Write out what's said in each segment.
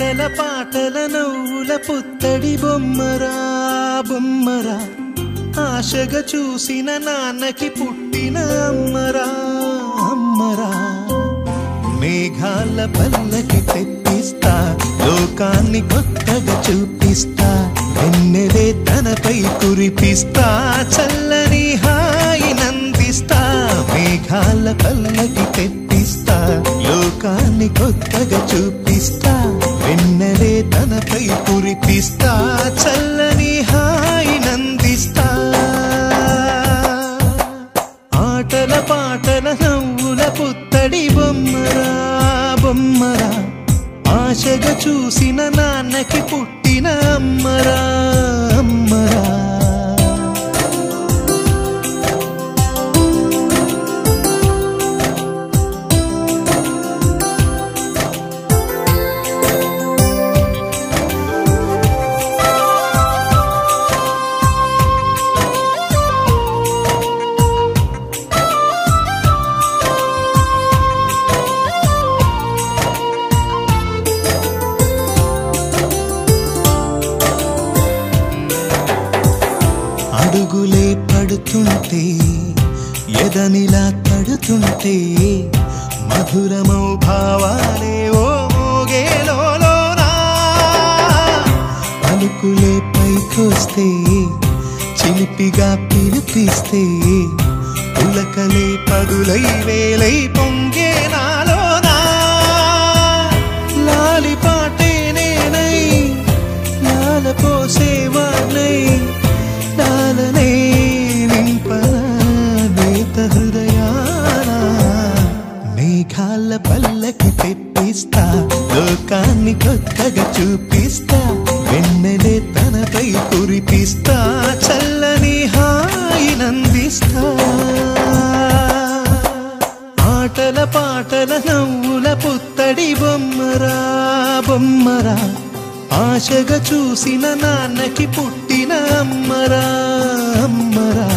ఆటల పాటల నవ్వుల పుత్తడి బొమ్మరా బొమ్మరా ఆశగా చూసిన నాన్నకి పుట్టిన అమ్మరా అమ్మరా మేఘాల పల్లకి తెప్పిస్తా లోకాన్ని కొత్తగా చూపిస్తా వెన్నెలే తనపై కురిపిస్తా చల్లని హాయి నందిస్తా మేఘాల పల్లకి తెప్పిస్తా లోకాన్ని కొత్తగా చూపిస్తా వెన్నెలే తనపై కురిపిస్తా చల్లని హాయి నందిస్తా ఆటల పాటల నవ్వుల పుత్తడి బొమ్మరా బొమ్మరా ఆశగా చూసిన నాన్నకి పుట్టిన అమ్మరా అమ్మరా అడుగులే పడుతుంటే ఎదనిలా తడుతుంటే మధురమౌ భావాలే ఓ మోగేలోనా పలుకులే పైకొస్తే చిలిపిగా పిలిపిస్తే పులకలే పదులై వేలై పొంగే నాలోనా లాలి పాటే నేనై లాల పోసేవాణ్ణై లాలనే నింపనేత హృదయాన మేఘాల పల్లకి తెప్పిస్తా లోకాన్ని కొత్తగా చూపిస్తా వెన్నెలే తనపై కురిపిస్తా చల్లని హాయి నందిస్తా ఆటల పాటల నవ్వుల పుత్తడి బొమ్మరా బొమ్మరా ఆశగా చూసిన నాన్నకి పుట్టిన అమ్మరా అమ్మరా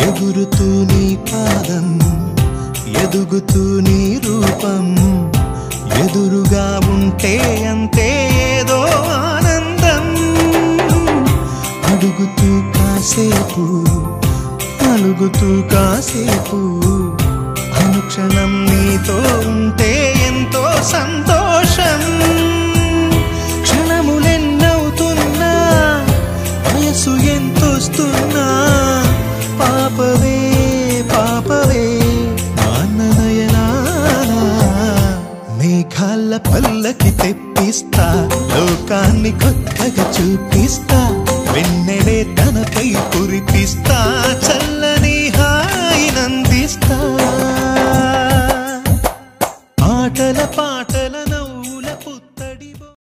ఎగురుతూ నీ పాదం ఎదుగుతూ నీ రూపం ఎదురుగా ఉంటే అంతే ఏదో ఆనందం అడుగుతూ కాసేపు అలుగుతూ కాసేపు అనుక్షణం నీతో ఉంటే ఎంతో సంతోషం క్షణములెన్నవుతున్నా వయసు ఎంతొస్తున్నా పాపవే పాపవే నాన్ననయనానా మేఘాల పల్లకి తెప్పిస్తా లోకాన్ని కొత్తగా చూపిస్తా వెన్నెలే తనపై కురిపిస్తా చల్లని హాయి నందిస్తా ఆటల పాటల